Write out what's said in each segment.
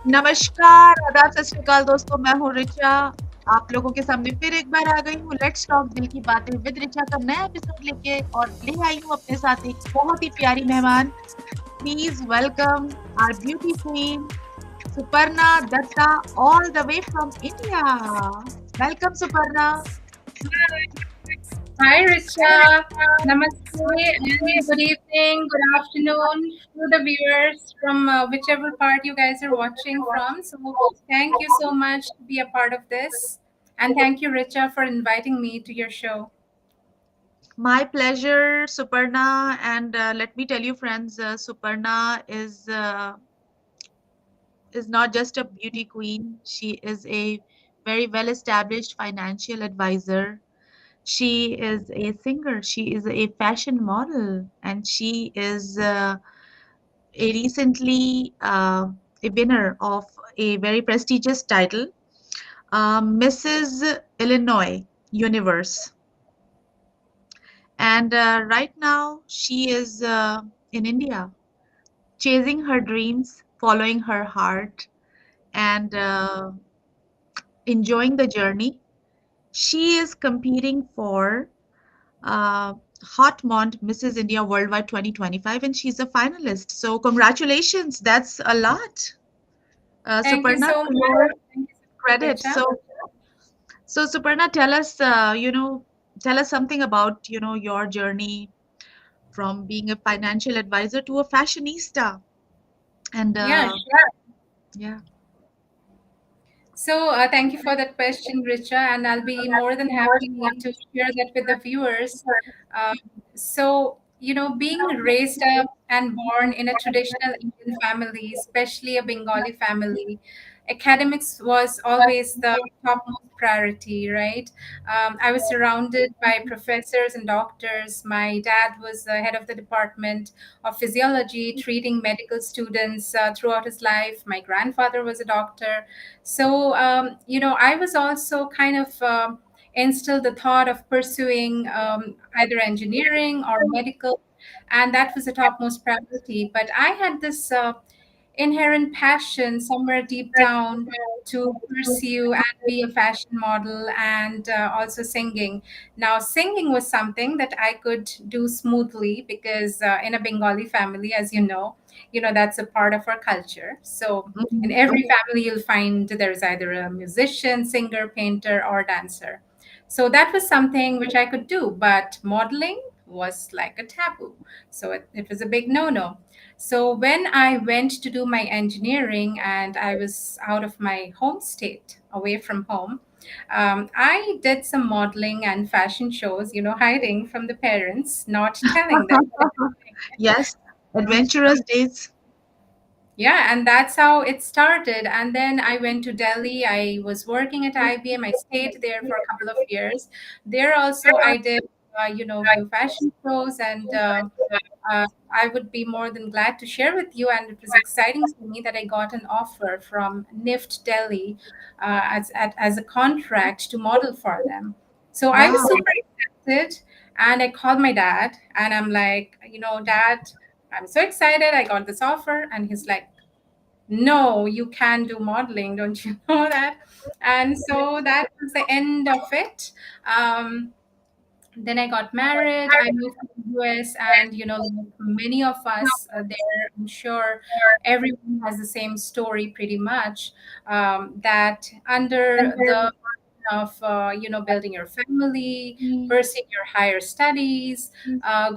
नमस्कार, आदाब, सत श्री अकाल दोस्तों, मैं हूँ रिचा। आप लोगों के सामने फिर एक बार आ गई हूँ लेट्स टॉक दिल की बातें विद रिचा का नया एपिसोड लेके और ले आई हूँ अपने साथ एक बहुत ही प्यारी मेहमान। Please welcome our beauty queen Suparna Datta all the way from India. Welcome Suparna. Hi, Richa. Namaste and good evening, good afternoon to the viewers from whichever part you guys are watching from. So, thank you so much to be a part of this. And thank you, Richa, for inviting me to your show. My pleasure, Suparna. And let me tell you, friends, Suparna is not just a beauty queen. She is a very well established financial advisor. She is a singer. She is a fashion model. And she is a recently a winner of a very prestigious title, Mrs. Illinois Universe. And right now, she is in India, chasing her dreams, following her heart, and enjoying the journey. She is competing for Hot Mont Mrs. India Worldwide 2025, and she's a finalist. So, congratulations. That's a lot. Thank you Suparna, so to much. your Thank you so credit. much, Richa. So Suparna, tell us something about, your journey from being a financial advisor to a fashionista. And Yeah, sure. yeah. So, thank you for that question, Richa, and I'll be more than happy to share that with the viewers. Um, being raised up and born in a traditional Indian family, especially a Bengali family, academics was always the topmost priority, right? I was surrounded by professors and doctors. My dad was the head of the department of physiology, treating medical students throughout his life. My grandfather was a doctor. So, I was also kind of instilled the thought of pursuing either engineering or medical, and that was the topmost priority. But I had this inherent passion somewhere deep down to pursue and be a fashion model and also singing. Now, singing was something that I could do smoothly because in a Bengali family, as that's a part of our culture. So in Mhm. every family, you'll find there's either a musician, singer, painter, or dancer. So that was something which I could do, but modeling was like a taboo. So it was a big no no. So when I went to do my engineering and I was out of my home state, away from home, I did some modeling and fashion shows, hiding from the parents, not telling them that I was doing it. Yes, adventurous days. Yeah, and that's how it started. And then I went to Delhi. I was working at IBM. I stayed there for a couple of years. There also, I did, few fashion shows, and I would be more than glad to share with you. And it was exciting to me that I got an offer from NIFT Delhi as a contract to model for them. So I was Wow. super excited, and I called my dad, and I'm like, Dad, I'm so excited. I got this offer. And he's like, no, you can do modeling. Don't you know that? And so that was the end of it. Then I got married. I moved to the US, and like many of us there, I'm sure everyone has the same story pretty much. That under the of building your family, pursuing your higher studies,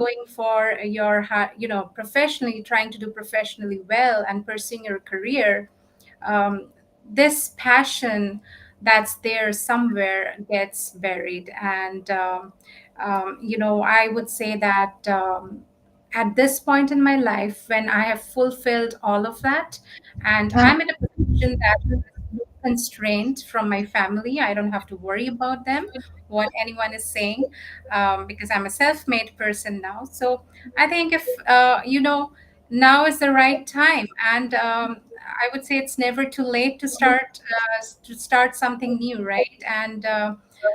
going for your professionally, trying to do professionally well and pursuing your career, um, this passion that's there somewhere gets buried. And I would say that at this point in my life, when I have fulfilled all of that, and I'm in a position that is no constraint from my family, I don't have to worry about them, what anyone is saying, because I'm a self-made person now. So I think if now is the right time. And I would say it's never too late to start something new, right? And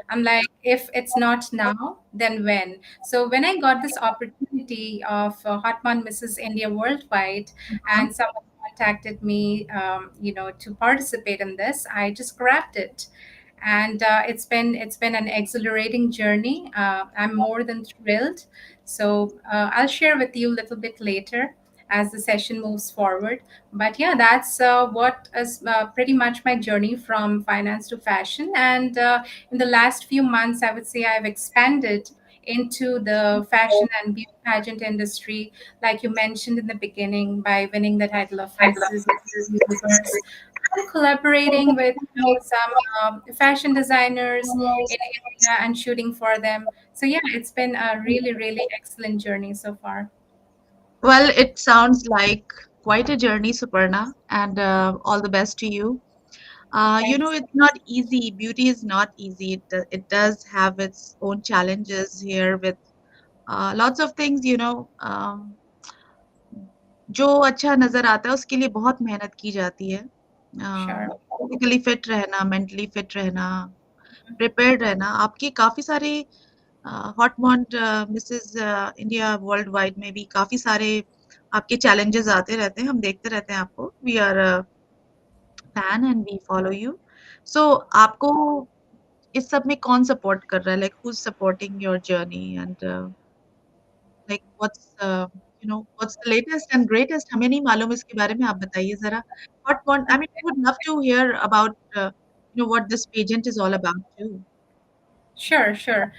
I'm like, if it's not now, then when? So when I got this opportunity of Hotman Mrs. India Worldwide, and someone contacted me, to participate in this, I just grabbed it, and it's been an exhilarating journey. I'm more than thrilled. So I'll share with you a little bit later as the session moves forward. But yeah, that's what is pretty much my journey from finance to fashion. And in the last few months, I would say I've expanded into the fashion and beauty pageant industry, like you mentioned in the beginning, by winning the title of Mrs. Universe. I'm collaborating with some fashion designers in India and shooting for them. So yeah, it's been a really, really excellent journey so far. Well, it sounds like quite a journey, Suparna, and all the best to you. Thanks. It's not easy. Beauty is not easy. It does have its own challenges here with lots of things, जो अच्छा नज़र आता है उसके लिए बहुत मेहनत की जाती है। Sure. फिज़िकली फिट रहना, मेंटली फिट रहना, प्रिपेयर्ड रहना, आपके काफ़ी सारे hot मॉन्ट Mrs India world wide में भी काफ़ी सारे आपके चैलेंजेस आते रहते हैं, हम देखते रहते हैं आपको। We are fan and we follow you. So आपको इस सब में कौन सपोर्ट कर रहा है? Like who is supporting your journey and like what's the latest and greatest हमें नहीं मालूम इसके बारे में आप बताइए ज़रा। What want I mean we would love to hear about what this pageant is all about too. Sure, sure.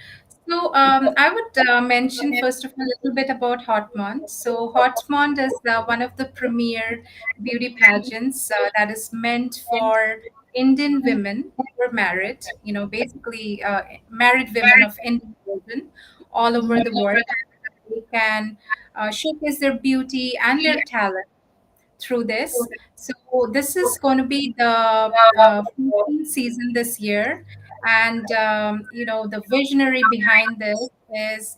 So I would mention first of all a little bit about Hotmont. So Hotmont is one of the premier beauty pageants that is meant for Indian women who are married. Basically married women of Indian origin all over the world. They can showcase their beauty and their talent through this. So this is going to be the 14th season this year, and the visionary behind this is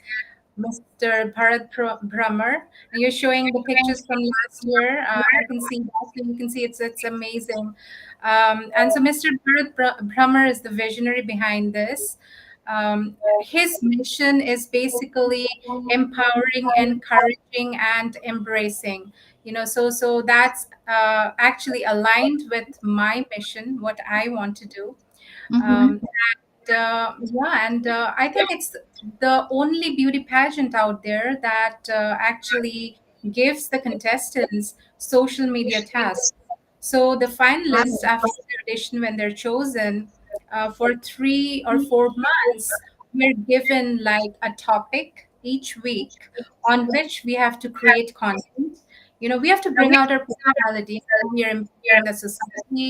Mr. Brahmer. And you're showing the pictures from last year. I can see that. So you can see it's amazing. And so Mr. Brahmer is the visionary behind this. His mission is basically empowering, encouraging, and embracing. So that's actually aligned with my mission, what I want to do. Mhm. um, yeah, and I think it's the only beauty pageant out there that actually gives the contestants social media tasks. So the finalists, Wow. after the audition, when they're chosen for 3 or 4 months, we're given like a topic each week on which we have to create content. We have to bring out our personality, how we are impacting the society,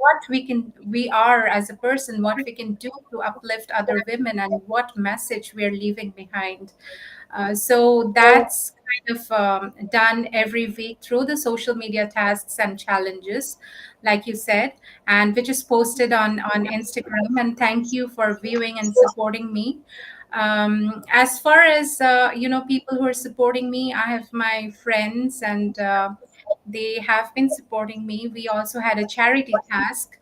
what we are as a person, what we can do to uplift other women, and what message we are leaving behind. So that's kind of done every week through the social media tasks and challenges, like you said, and which is posted on Instagram. And thank you for viewing and supporting me. As far as people who are supporting me, I have my friends, and they have been supporting me. We also had a charity task,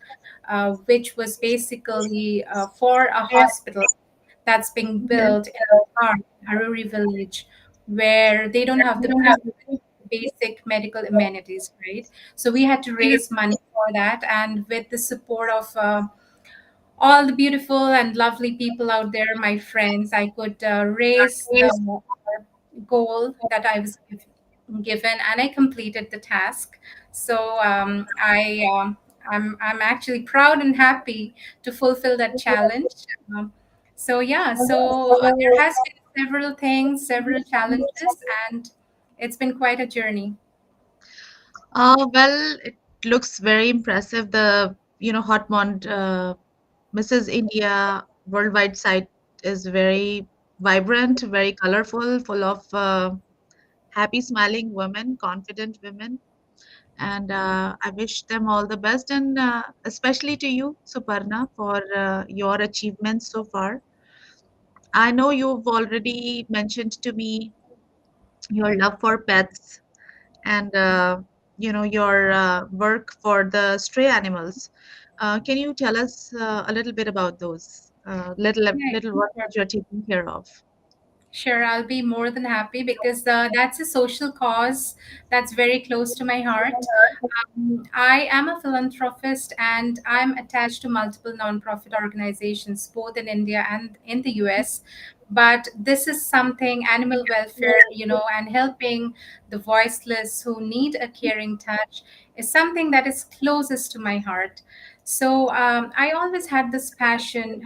which was basically for a hospital that's being built in a park, Haruri village, where they don't have the basic medical amenities, right? So we had to raise money for that, and with the support of all the beautiful and lovely people out there, my friends, I could raise the goal that I was given, and I completed the task. So I'm actually proud and happy to fulfill that challenge. Um, so yeah, so there has been several things, several challenges, and it's been quite a journey. Well, it looks very impressive. The, Hotmont Mrs. India worldwide site is very vibrant, very colorful, full of happy, smiling women, confident women. And I wish them all the best, and especially to you, Suparna, for your achievements so far. I know you've already mentioned to me your love for pets and your work for the stray animals. Can you tell us a little bit about those little Yeah, little ones sure. that you're taking care of? Sure, I'll be more than happy because that's a social cause that's very close to my heart. I am a philanthropist and I'm attached to multiple nonprofit organizations, both in India and in the US. But this is something animal welfare, and helping the voiceless who need a caring touch is something that is closest to my heart. So I always had this passion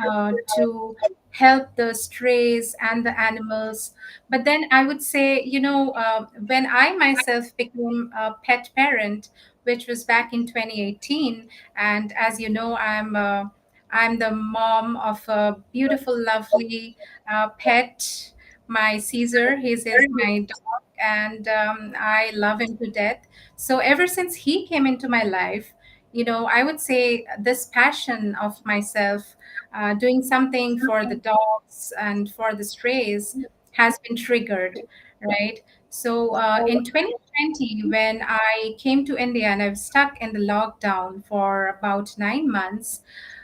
to help the strays and the animals. But then I would say, when I myself became a pet parent, which was back in 2018, and as you know, I'm the mom of a beautiful, lovely pet, my Caesar. He's my dog, and I love him to death. So ever since he came into my life, I would say this passion of myself doing something for the dogs and for the strays has been triggered, right? So in 2020, when I came to India and I was stuck in the lockdown for about 9 months,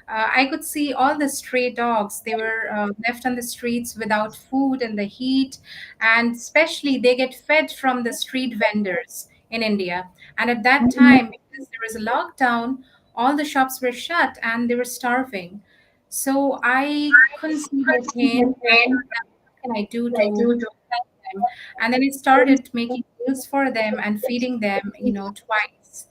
I could see all the stray dogs. They were left on the streets without food in the heat, and especially they get fed from the street vendors in India. And at that time, because there was a lockdown, all the shops were shut and they were starving. So I couldn't see their pain, and what can I do to help them? And then I started making meals for them and feeding them, twice.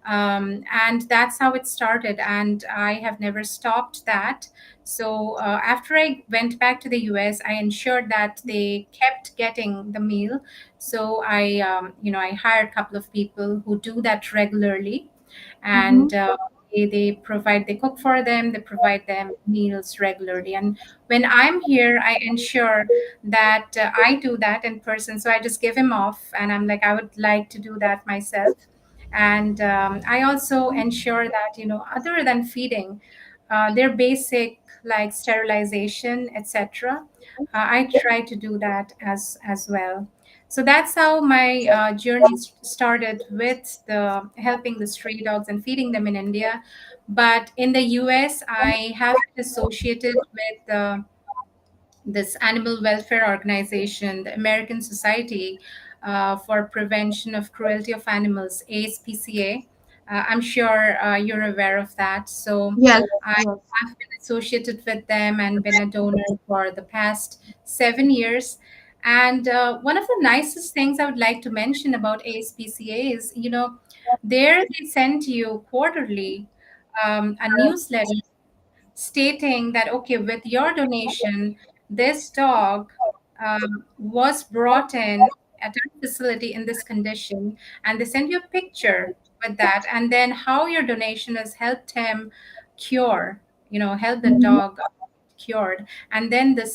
And that's how it started, and I have never stopped that. So after I went back to the US, I ensured that they kept getting the meal. So I hired a couple of people who do that regularly, Mm-hmm. and they cook for them, they provide them meals regularly. And when I'm here, I ensure that I do that in person. So I just give him off and I'm like, I would like to do that myself. And I also ensure that, other than feeding, their basic like sterilization, etc. I try to do that as well. So that's how my journey started with the helping the stray dogs and feeding them in India. But in the US, I have been associated with this animal welfare organization, the American Society for Prevention of Cruelty of Animals, ASPCA. I'm sure you're aware of that. So Yes, I yes. have been associated with them and been a donor for the past 7 years. And one of the nicest things I would like to mention about ASPCA is, there they send you quarterly a newsletter stating that, okay, with your donation, this dog was brought in at our facility in this condition, and they send you a picture with that, and then how your donation has helped him cure, help the Mhm. dog cured, and then they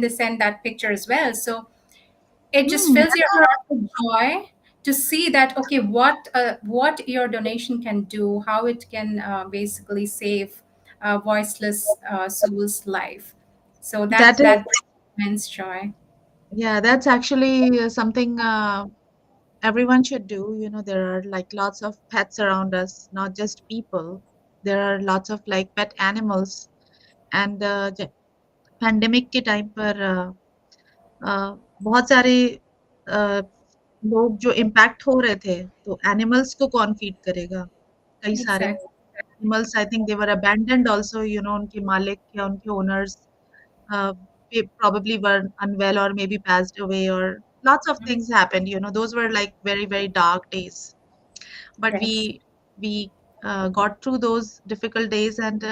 send that picture as well. So it just Mm, fills your heart with joy to see that, okay, what your donation can do, how it can basically save voiceless soul's life. So that is, that brings immense joy. yeah, that's actually something everyone should do. There are like lots of pets around us, not just people. There are lots of like pet animals. And pandemic के time पर बहुत सारे अ, लोग जो impact हो रहे थे, तो एनिमल्स को कौन फीड करेगा? कई सारे Exactly. Animals I think they were abandoned also, उनके मालिक या उनके owners they probably were unwell or maybe passed away, or lots of things happened. Those were like very, very dark days. But Yes. we got through those difficult days, and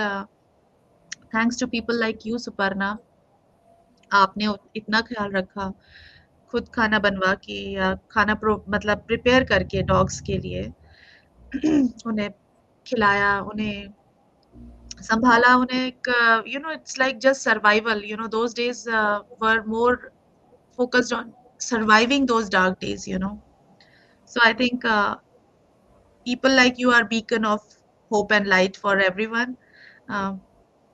thanks to people like you, Suparna, आपने इतना ख्याल रखा, खुद खाना बनवा के या खाना मतलब प्रिपेयर करके डॉग्स के लिए उन्हें खिलाया, उन्हें संभाला, उन्हें एक it's like just survival, those days were more focused on surviving those dark days. So I think people like you are beacon of hope and light for everyone.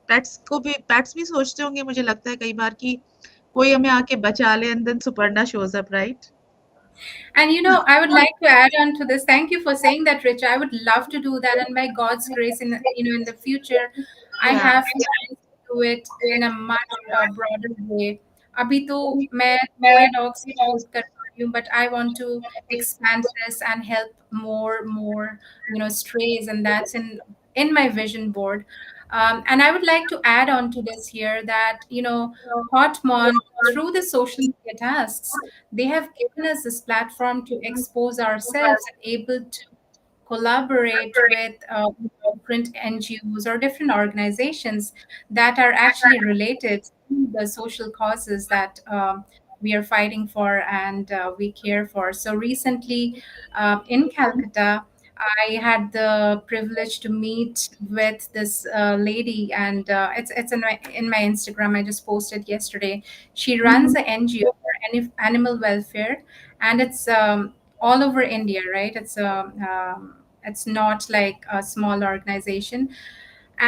Pets भी सोचते होंगे, मुझे लगता है कई बार कि कोई हमें आके बचा ले, and then Suparna shows up, right? And I would like to add on to this. Thank you for saying that, Rich. I would love to do that, and by God's grace, in the future, I Yeah. have plans to do it in a much broader way. अभी तो मैं थोड़े dogs ही treat कर पा रही हूँ, but I want to expand this and help more strays, and that's in my vision board. And I would like to add on to this here that Hotmon, through the social media tasks, they have given us this platform to expose ourselves and able to collaborate with different NGOs or different organizations that are actually related to the social causes that we are fighting for and we care for. So recently in Calcutta, I had the privilege to meet with this lady, and it's in my Instagram. I just posted yesterday. She runs Mhm. an NGO for animal welfare, and it's all over India, right? It's not like a small organization,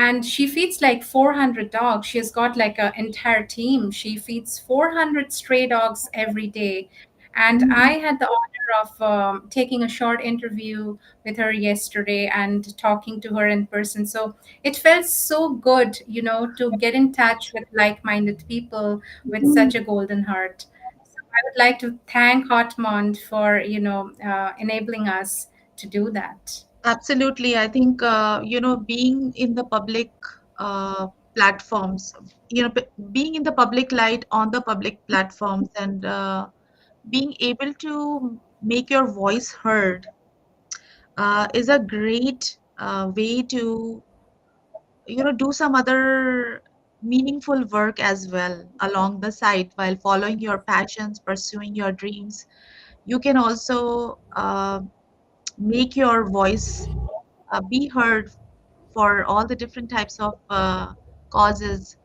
and she feeds like 400 dogs. She has got like an entire team. She feeds 400 stray dogs every day. And I Mhm. had the honor of taking a short interview with her yesterday and talking to her in person. So it felt so good, to get in touch with like-minded people with such a golden heart. So I would like to thank Hotmont for enabling us to do that. Absolutely. I think, being in the public platforms, being in the public light on the public platforms, and being able to make your voice heard is a great way to, do some other meaningful work as well along the side while following your passions, pursuing your dreams. You can also make your voice be heard for all the different types of causes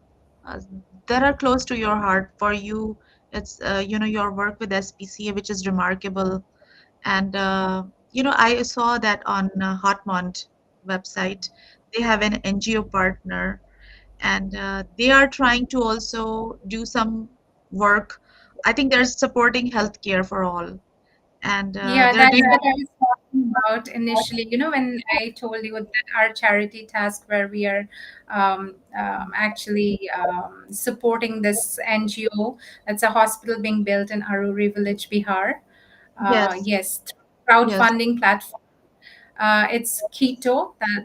uh, that are close to your heart. For you, it's your work with SPCA, which is remarkable. And I saw that on Hotmont website, they have an NGO partner, and they are trying to also do some work. I think they're supporting healthcare for all, and Yeah, they're that's doing. what I was talking about initially. When I told you that our charity task, where we are actually supporting this NGO, that's a hospital being built in Aruri village, Bihar. Yes, Yes, through yes. crowdfunding platform. It's Keto.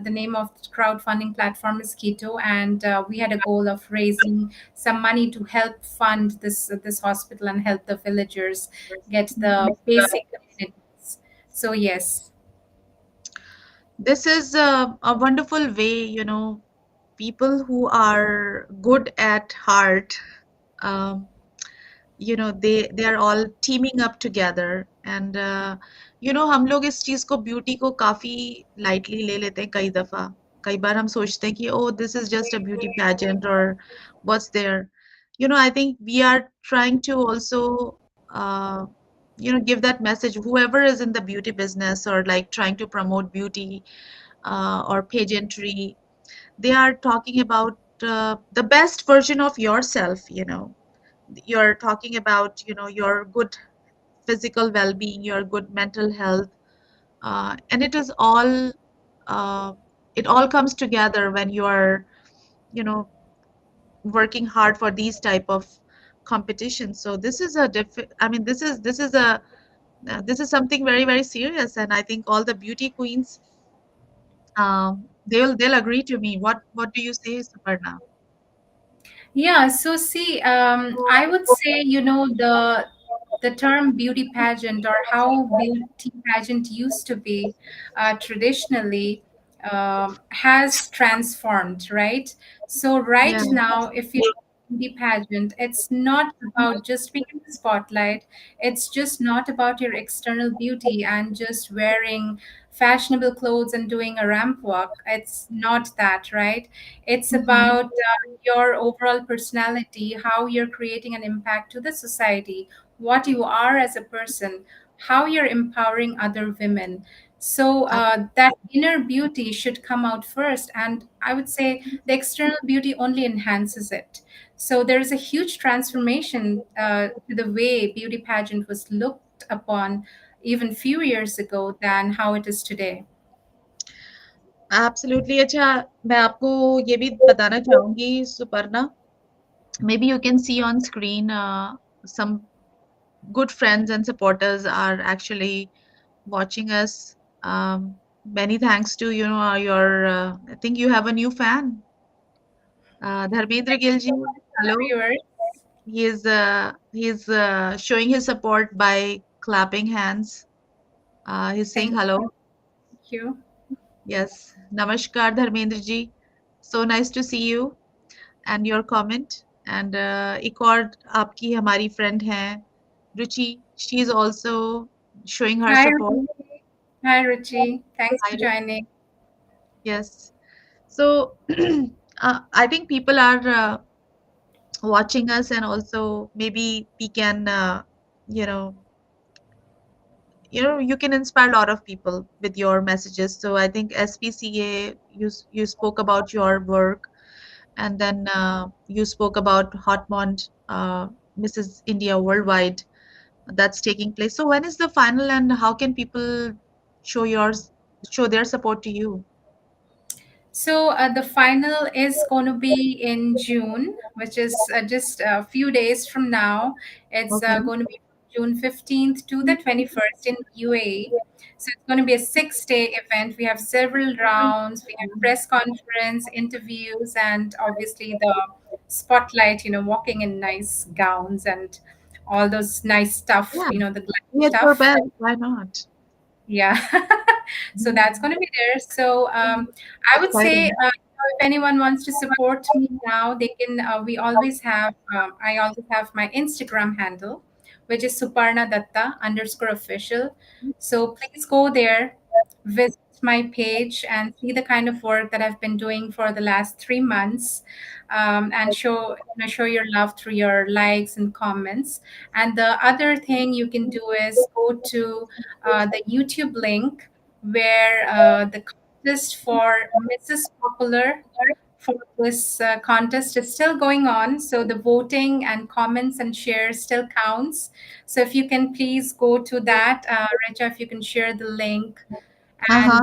The name of the crowdfunding platform is Keto, and we had a goal of raising some money to help fund this hospital and help the villagers get the basic amenities. So yes. This is a wonderful way, people who are good at heart, um, they are all teaming up together. And हम लोग इस चीज को beauty को काफी lightly ले लेते हैं कई बार हम सोचते हैं कि oh this is just a beauty pageant or what's there. I think we are trying to also uh, give that message, whoever is in the beauty business or like trying to promote beauty or pageantry. They are talking about the best version of yourself. You're talking about your good physical well-being, your good mental health, and uh, it all comes together when you are you know working hard for these type of competitions. So this is a I mean, this is something very, very serious, and I think all the beauty queens, they'll agree to me. What do you say, Suparna? Yeah, so see, I would say, the term beauty pageant, or how beauty pageant used to be traditionally, has transformed, right? So Yeah. right now, if you beauty pageant, it's not about just being in the spotlight. It's just not about your external beauty and just wearing fashionable clothes and doing a ramp walk. It's not that, right? It's Mhm. about your overall personality, how you're creating an impact to the society, what you are as a person, how you're empowering other women. So that inner beauty should come out first. And I would say the external beauty only enhances it. So there is a huge transformation to the way beauty pageant was looked upon even few years ago than how it is today. Absolutely. अच्छा, मैं आपको ये भी बताना चाहूंगी, Suparna, Maybe you can see on screen some good friends and supporters are actually watching us. Many thanks to your I think you have a new fan, Dharmendra Gilji. Hello. Viewers, He's showing his support by clapping hands. He's saying thank hello. you. Yes. Namaskar, Dharmendra ji. So nice to see you and your comment. And एक और आपकी हमारी friend हैं, Ruchi. She is also showing her Hi, support. Ruchi. Hi, Ruchi. Thanks Hi, for Ruchi. joining. Yes. So I think people are watching us, and also maybe we can, you know, you can inspire a lot of people with your messages. So I think SPCA, you spoke about your work, and then you spoke about Hotmont, Mrs. India Worldwide, that's taking place. So when is the final, and how can people show yours show their support to you? So the final is going to be in June, which is just a few days from now. It's Okay. going to be June 15th to the 21st in UAE. So it's going to be a 6-day event. We have several rounds. We have press conference, interviews, and obviously the spotlight. Walking in nice gowns and all those nice stuff. Yeah, The glam yeah, your stuff. best. Why not? Yeah. So that's going to be there. So I would say, Exciting. if anyone wants to support me now, they can. We always have. I always have my Instagram handle, which is Suparna Datta _official. So please go there, visit my page, and see the kind of work that I've been doing for the last 3 months, and show your love through your likes and comments. And the other thing you can do is go to the YouTube link where the contest for Mrs. Popular for this contest is still going on. So the voting and comments and shares still counts. So if you can please go to that, Richa, if you can share the link, Uh-huh.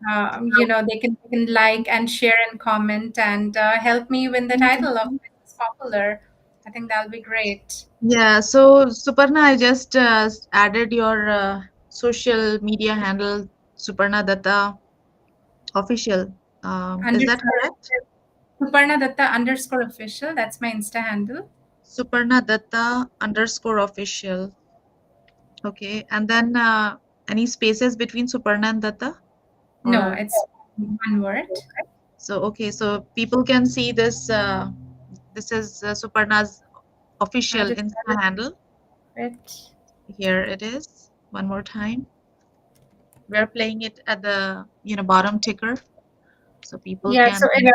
and they can like and share and comment and help me win the title of Mrs. Popular. I think that'll be great. Yeah, so Suparna, I just added your social media handle, Suparna Datta official. Is that Underscore correct? Suparna Datta _official. That's my Insta handle. Suparna Datta _ official. Okay, and then any spaces between Suparna and Datta? No, Or it's one word. so okay, so people can see this. This is Suparna's I'll official just Insta handle. it. Here it is. One more time. We're playing it at the bottom ticker, so people Yeah, can. so it's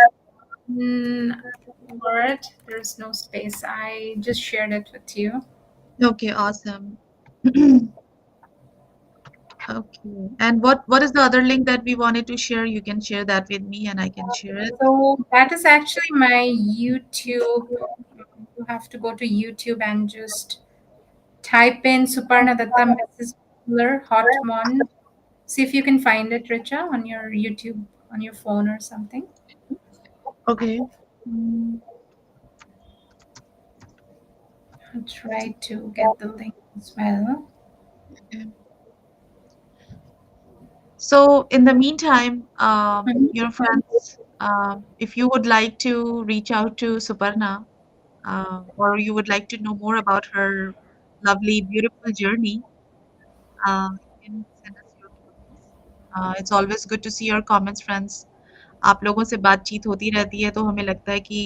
word. There's no space. I just shared it with you. Okay, awesome. Okay, and what is the other link that we wanted to share? You can share that with me, and I can share it. So that is actually my YouTube. You have to go to YouTube and just type in Suparna Datta Mrs. Popular Hotmon. See if you can find it, Richa, on your YouTube, on your phone or something. Okay. Mm, I'll try to get the link as well. okay. So in the meantime, Mhm. friends, if you would like to reach out to Suparna, or you would like to know more about her lovely, beautiful journey, you can send us your comments. It's always good to see your comments, friends. आप लोगों से बातचीत होती रहती है तो हमें लगता है कि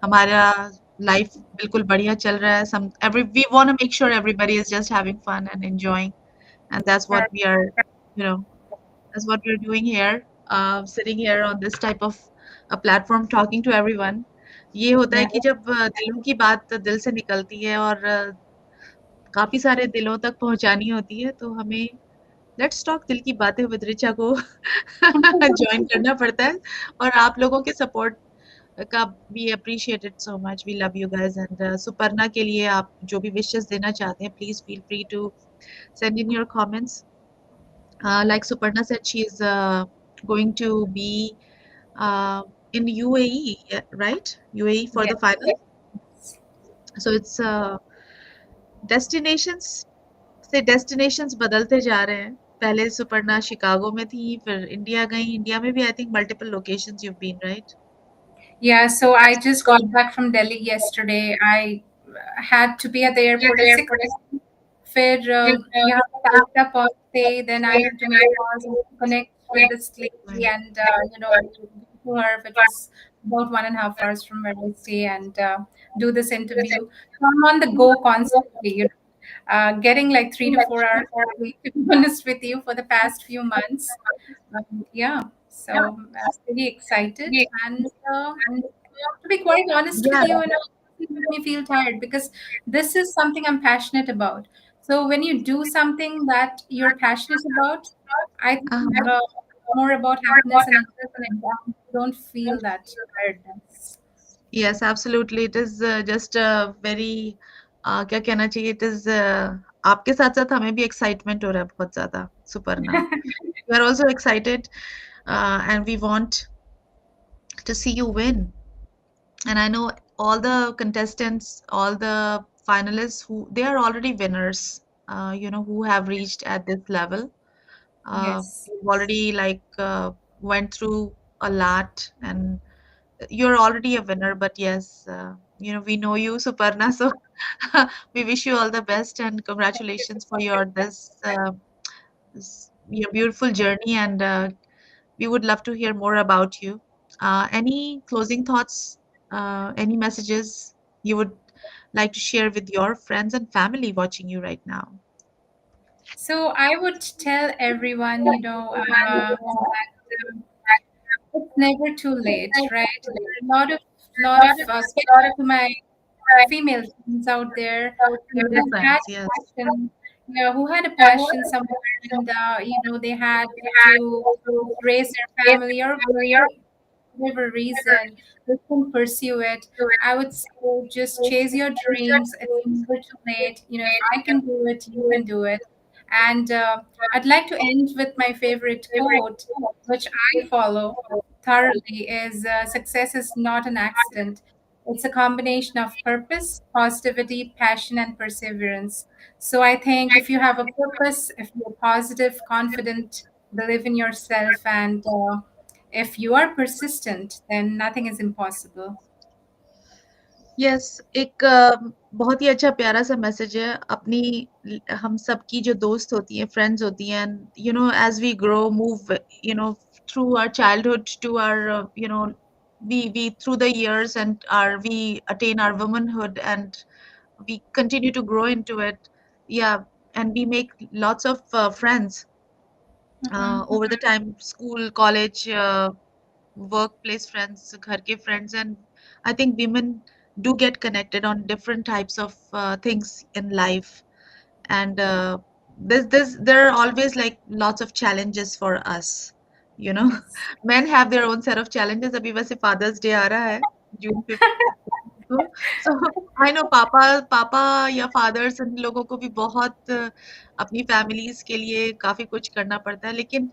हमारा लाइफ बिल्कुल बढ़िया चल रहा है. Some every we want to make sure everybody is just having fun and enjoying, and that's what we are, you know, that's what we're doing here, sitting here on this type of a platform talking to everyone. ये होता है Yeah. कि जब दिलों की बात दिल से निकलती है और काफी सारे दिलों तक पहुंचानी होती है तो हमें लेट्स टॉक दिल की बातें विद रिचा को ज्वाइन करना पड़ता है. और आप लोगों के सपोर्ट का we appreciate it so much. We love you guys, and Suparna के लिए आप जो भी विशेस देना चाहते हैं please feel free to send in your comments. Like Suparna said, she is going to be in UAE, yeah, right? UAE for Yes. the final. So it's destinations से destinations बदलते जा रहे हैं. पहले सुपर्णा शिकागो में थी, फिर इंडिया गई. इंडिया में भी I think multiple locations you've been, right? Yeah, so I just got back from Delhi yesterday. I had to be at the airport at 6 a.m. फिर यहाँ पे type up all day. Then I had to make calls and connect with this lady Right. and to her, which was about 1.5 hours from where I stay, and do this interview. So I'm on the go constantly, getting like 3 to 4 hours of sleep, to be honest with you, for the past few months. Yeah, so I'm pretty excited. And to be quite honest with Yeah. you, it make me feel tired because this is something I'm passionate about. So when you do something that you're passionate about, I think Uh-huh. more about happiness and enjoyment, and you don't feel that tiredness. Yes, absolutely. It is just a very क्या कहना चाहिए? It is आपके साथ-साथ हमें भी excitement हो रहा है बहुत ज़्यादा, Suparna. We are also excited, and we want to see you win. And I know all the contestants, all the finalists who they are already winners, who have reached at this level. Yes. You've already like went through a lot, and you're already a winner. But yes, we know you, Suparna. So we wish you all the best and congratulations for your beautiful journey. And we would love to hear more about you. Any closing thoughts, any messages you would like to share with your friends and family watching you right now? So I would tell everyone, that it's never too late, right? There are a lot of, especially to my female friends out there Female who had friends, yes. a passion, who had a passion somewhere, and they had to raise their family or whatever reason they can pursue it. I would say just chase your dreams. It's never too late. If I can do it, you can do it. And I'd like to end with my favorite quote, which I follow thoroughly, is success is not an accident. It's a combination of purpose, positivity, passion, and perseverance. So I think if you have a purpose, if you're positive, confident, believe in yourself, and if you are persistent, then nothing is impossible. Yes, एक बहुत ही अच्छा प्यारा सा message है. अपनी हम सबकी जो दोस्त होती हैं, फ्रेंड्स होती हैं, as we grow move, through our childhood to our, we through the years, and we attain our womanhood, and we continue to grow into it. Yeah, and we make lots of friends Mhm. over the time, school, college, workplace friends, घर के friends, and I think women do get connected on different types of things in life. And this there are always like lots of challenges for us, you know. Yes. Men have their own set of challenges. अभी वैसे fathers day आ रहा है जून 15 को. So I know पापा पापा या fathers, इन लोगों को भी बहुत अपनी फैमिलीज के लिए काफी कुछ करना पड़ता है, लेकिन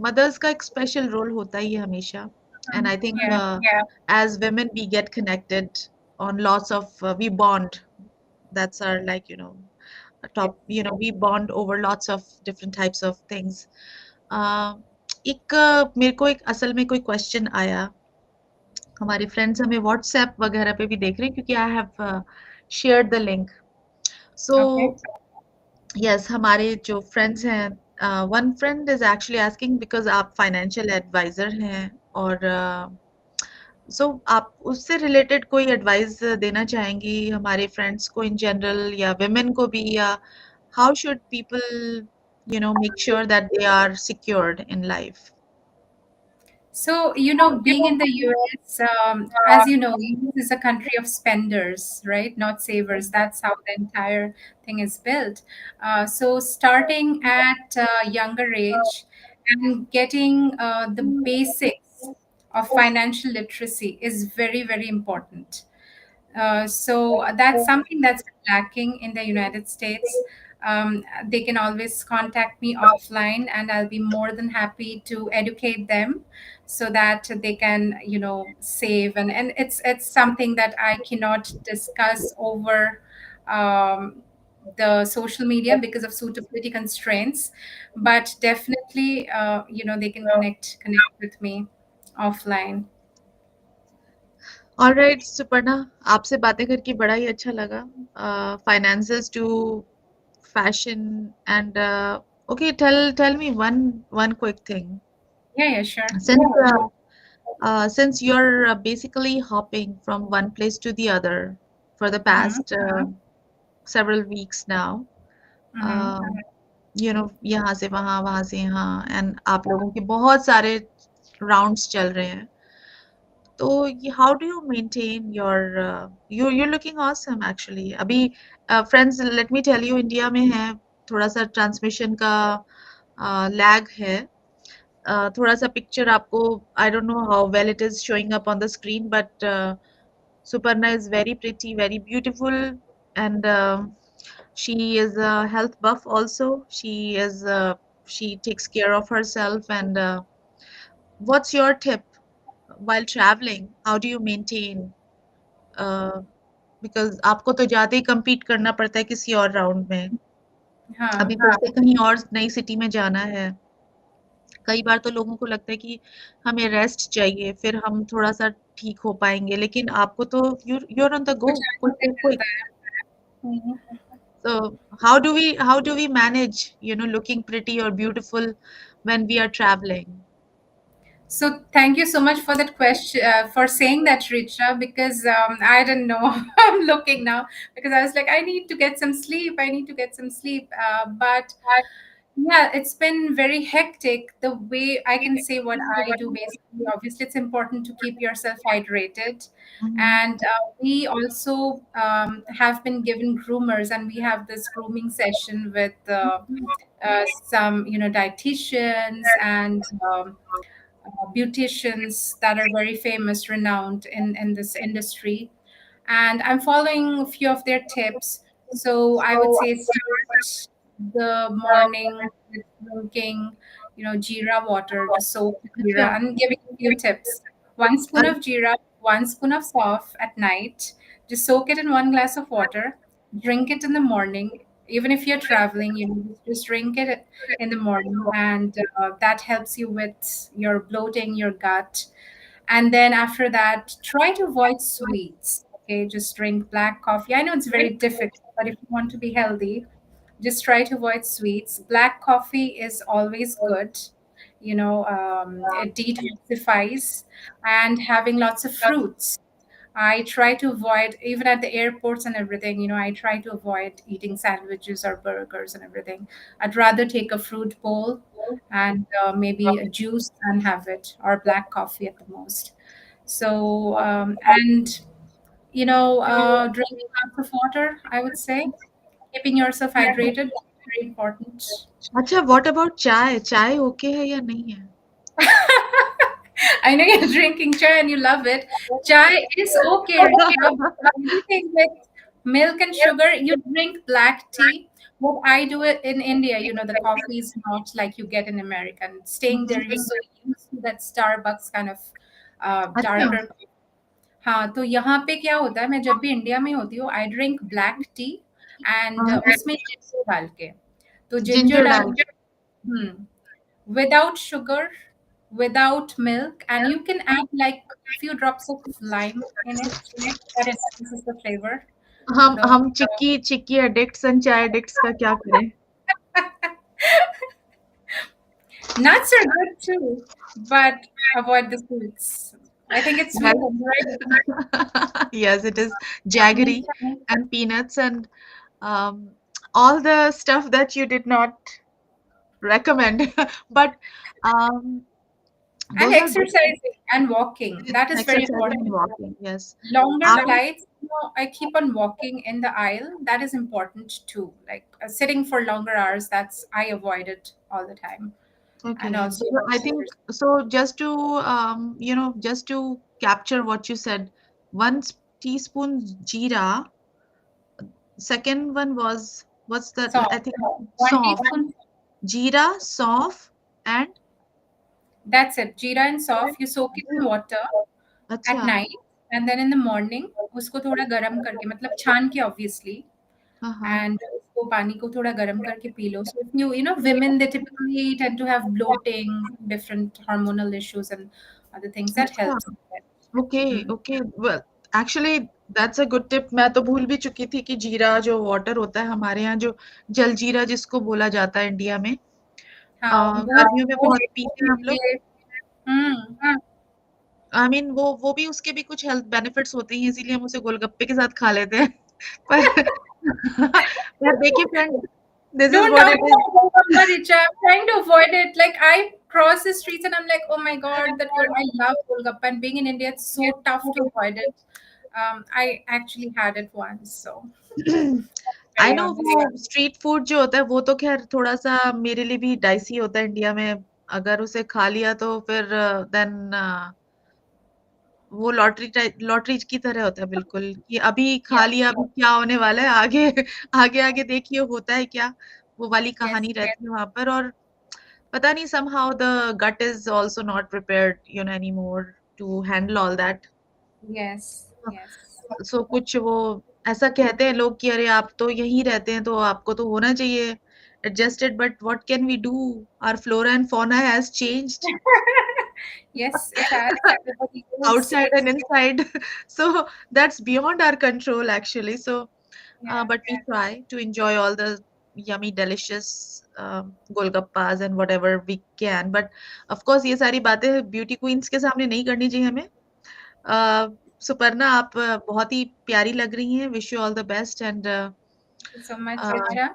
मदर्स का एक स्पेशल रोल होता ही है हमेशा. And I think Yeah. as women we get connected on lots of we bond. That's our, like, a top, we bond over lots of different types of things. uh, एक मेरे को एक असल में कोई क्वेश्चन आया. हमारे फ्रेंड्स हमें व्हाट्सएप वगैरह पे भी देख रहे हैं क्योंकि I have shared the link. So Okay. Yes, हमारे जो फ्रेंड्स हैं, one friend is actually asking because आप फाइनेंशियल एडवाइजर हैं, और सो आप उससे रिलेटेड कोई एडवाइस देना चाहेंगी हमारे फ्रेंड्स को इन जनरल, या women को भी, या how should people make sure that they are secured in life? So, being in the US, as you know, US is a country of spenders, right? Not savers. That's how the entire thing is built. So, starting at a younger age and getting the basics of financial literacy is very, very important. So that's something that's lacking in the United States. they can always contact me offline, and I'll be more than happy to educate them so that they can, save. And it's something that I cannot discuss over the social media because of suitability constraints. But definitely, they can connect with me offline. All right, Suparna, आपसे बातें करके बड़ा ही अच्छा लगा. Finances to fashion and okay, tell me one quick thing. Yeah, yeah, sure. Since you're basically hopping from one place to the other for the Mm-hmm. past several weeks now, Mm-hmm. uh, यहाँ से वहाँ से यहाँ, and आप लोगों के बहुत सारे rounds चल रहे हैं. तो how do you maintain your you're looking awesome actually. अभी friends, let me tell you, India में है थोड़ा सा ट्रांसमिशन का लैग है. थोड़ा सा पिक्चर आपको, I don't know how well it is showing up on the screen, but Suparna is very pretty, very beautiful, and she is a health buff also. She takes care of herself, and what's your tip while traveling? How do you maintain? uh, because आपको तो जाते ही compete करना पड़ता है किसी और round में. हाँ. अभी फिर से कहीं और नई सिटी में जाना है. कई बार तो लोगों को लगता है कि हमें रेस्ट चाहिए, फिर हम थोड़ा सा ठीक हो पाएंगे, लेकिन आपको तो you're on the go, कुछ quick ऐसे quick quick. मिलता है. हम्म. So how do we manage, looking pretty or beautiful when we are traveling? So thank you so much for that question, for saying that, Richa, because I didn't know. I'm looking now because I was like, I need to get some sleep. I need to get some sleep. But yeah, it's been very hectic. The way I can say what I do, basically, obviously, it's important to keep yourself hydrated. Mhm. And we also have been given groomers, and we have this grooming session with some, dietitians and beauticians that are very famous, renowned in this industry. And I'm following a few of their tips. So I would say start the morning with drinking, jeera water to soak अच्छा. jeera. I'm giving a few tips. 1 spoon of jeera, 1 spoon of soft at night. Just soak it in 1 glass of water. Drink it in the morning. Even if you're traveling, just drink it in the morning, and that helps you with your bloating, your gut. And then after that, try to avoid sweets. Okay, just drink black coffee. I know it's very difficult, but if you want to be healthy, just try to avoid sweets. Black coffee is always good. It detoxifies, and having lots of fruits. I try to avoid, even at the airports and everything, I try to avoid eating sandwiches or burgers and everything. I'd rather take a fruit bowl and maybe a juice and have it, or black coffee at the most. So, and, drinking lots of water, I would say. Keeping yourself hydrated, very important. अच्छा, what about चाय? चाय okay है या नहीं है? I know you're drinking chai and you love it. Chai is okay, Richa, but anything with milk and sugar, you drink black tea. What I do it in India, the coffee is not like you get in America. And staying there, you're so used to that Starbucks kind of अच्छा. darker. हाँ, तो यहाँ पे क्या होता है, मैं जब भी इंडिया में होती हूँ, I drink black T and हाँ, उसमें जिंजर डाल के. तो जिंजर जिंजर डाल डाल. Hmm. Without sugar, without milk, and you can add like few drops of lime in it. That enhances the flavor. The हम चिक्की चिक्की एडिक्ट्स एंड चाय addicts का क्या करें? nuts are good too, but avoid the sweets. I think it's Yes. sweetened, right? Yes, it is jaggery and peanuts and um, all the stuff that you did not recommend. But um, And those are good. exercising and walking. That is very Exercising and important. walking. Yes. Longer I, flights, I keep on walking in the aisle. That is important too. Like sitting for longer hours, that's I avoid it all the time. And okay. also So I think so. Just to capture what you said, one teaspoon jeera. Second one was. What's that? I Soft. think One sauf, teaspoon. jeera, sauf, and That's it. Jeera and soft. You soak it in water at अच्छा, night, and then in the morning उसको थोड़ा गरम करके, मतलब छान के obviously, हाँ हाँ, and उसको पानी को थोड़ा गर्म करके P low. So if you know, women, they typically tend to have bloating, different hormonal issues and other things, that अच्छा, helps. Okay Mm. Okay, well actually that's a good tip. मैं तो भूल भी चुकी थी कि जीरा जो वाटर होता है हमारे यहाँ, जो जलजीरा जिसको बोला जाता है इंडिया में, हाँ, गर्मियों में वो बहुत पीते हैं हम लोग। ये हुँ, आई मीन वो भी उसके भी कुछ हेल्थ बेनिफिट्स होते हैं, इसीलिए हम उसे गोलगप्पे के साथ खा लेते हैं। पर पर देखिए friend, this is don't what talk it is. about Golgappa, Richa. I'm trying to avoid it. Like, I cross the streets and I'm like, oh my God, I love Golgappa. And being in India, it's so tough to avoid it. I actually had it once, so I very no honest. वो street food जो होता है वो तो खैर थोड़ा सा मेरे लिए भी डाइसी होता है इंडिया में। अगर उसे खा लिया तो फिर देन वो लॉटरी की तरह होता है बिल्कुल, कि अभी Yeah, खा लिया, अभी क्या होने वाला है आगे। आगे आगे देखिए होता है क्या, वो वाली yes, कहानी रहती है वहां पर। और पता नहीं, somehow the gut is also not prepared, anymore to handle all that. yes, yes. सो कुछ वो ऐसा कहते हैं लोग कि अरे आप तो यहीं रहते हैं तो आपको तो होना चाहिए adjusted, but what can we do? Our flora and fauna has changed Yes, it has. Everybody is. outside and inside. So that's beyond our control actually. So Yeah. but we try to enjoy all the yummy delicious golgappas and whatever we can. But of course ये सारी बातें beauty queen's के सामने नहीं करनी चाहिए हमें। सुपर्णा, आप बहुत ही प्यारी लग रही हैं। Wish you all the best and Thank you so much, Richa.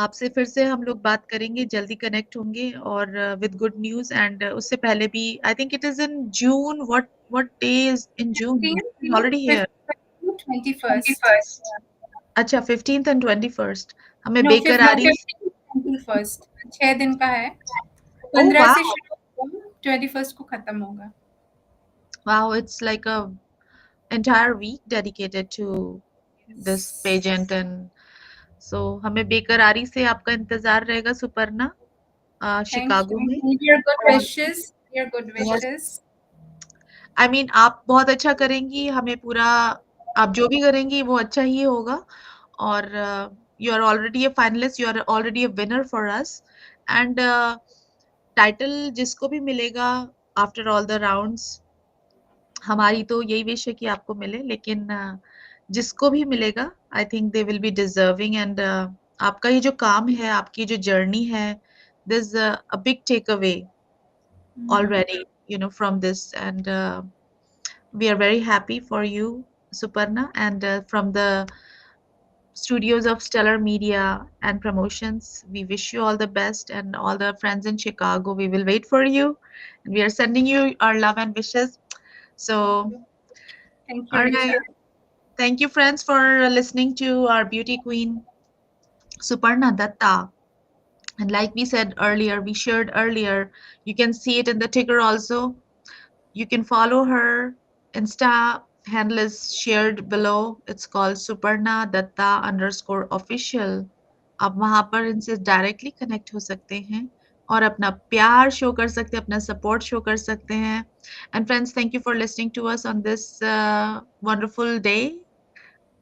आपसे फिर से हम लोग बात करेंगे, जल्दी कनेक्ट होंगे और विद गुड न्यूज़। एंड उससे पहले भी I think it is in June, what day is in June? 15th, already here. 15th, 21st. अच्छा, 15th एंड 21st हमें No, बेकरारी। 15th, 21st. 6 दिन का है. ओह 15 से वाओ! शुरू होगा, 21st को खत्म होगा. Wow, it's like a entire week dedicated to this Yes. pageant and so हमें बेकरारी से आपका इंतजार रहेगा सुपर्णा, Thank शिकागो you. में। Need your good और wishes. Your good बहुत wishes. आई मीन आप बहुत अच्छा करेंगी, हमें पूरा आप जो भी करेंगी वो अच्छा ही होगा। और you are already a finalist, you are already a winner for us. And title जिसको भी मिलेगा आफ्टर ऑल द राउंड्स, हमारी तो यही विश है कि आपको मिले, लेकिन जिसको भी मिलेगा I think they will be deserving. And आपका ये जो काम है, आपकी जो जर्नी है, this a big tech away Mm. already, from this. And we are very happy for you, Suparna. And from the studios of Stellar Media and Promotions, we wish you all the best. And all the friends in Chicago, we will wait for you. And we are sending you our love and wishes. Thank So, you. Thank you, all right. Richa. Thank you, friends, for listening to our beauty queen, Suparna Datta. And like we said earlier, we shared earlier, you can see it in the ticker also. You can follow her. Insta handle is shared below. It's called Suparna Datta underscore official. आप वहां पर इनसे directly connect हो सकते हैं और अपना प्यार शो कर सकते हैं, अपना सपोर्ट शो कर सकते हैं। And friends, thank you for listening to us on this wonderful day.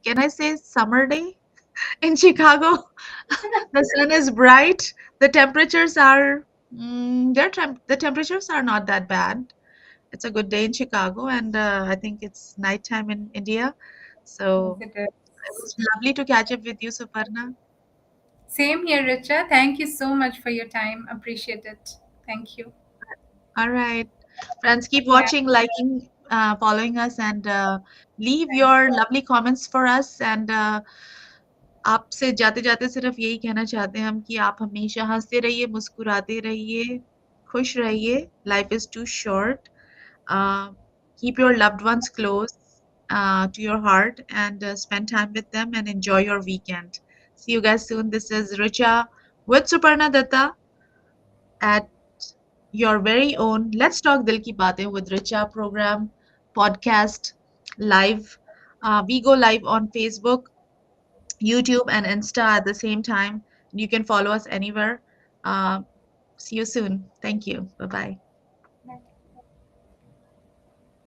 Can I say summer day in Chicago? The sun is bright. The temperatures are the temperatures are not that bad. It's a good day in Chicago, and I think it's nighttime in India. Yes, So it it is. was lovely to catch up with you, Suparna. Same here, Richa. Thank you so much for your time. Appreciate it. Thank you. All right, friends, keep Yeah, watching, liking, following us, and leave thank your lovely comments for us. And आपसे जाते-जाते सिर्फ यही कहना चाहते हैं हम कि आप हमेशा हँसते रहिए, मुस्कुराते रहिए, खुश रहिए। Life is too short. Uh, keep your loved ones close to your heart and spend time with them and enjoy your weekend. See you guys soon. This is Richa with Suparna Datta at your very own Let's Talk Dil Ki Baatein with Richa program, podcast, live. We go live on Facebook YouTube and Insta at the same time. You can follow us anywhere. Uh, See you soon. Thank you. Bye bye.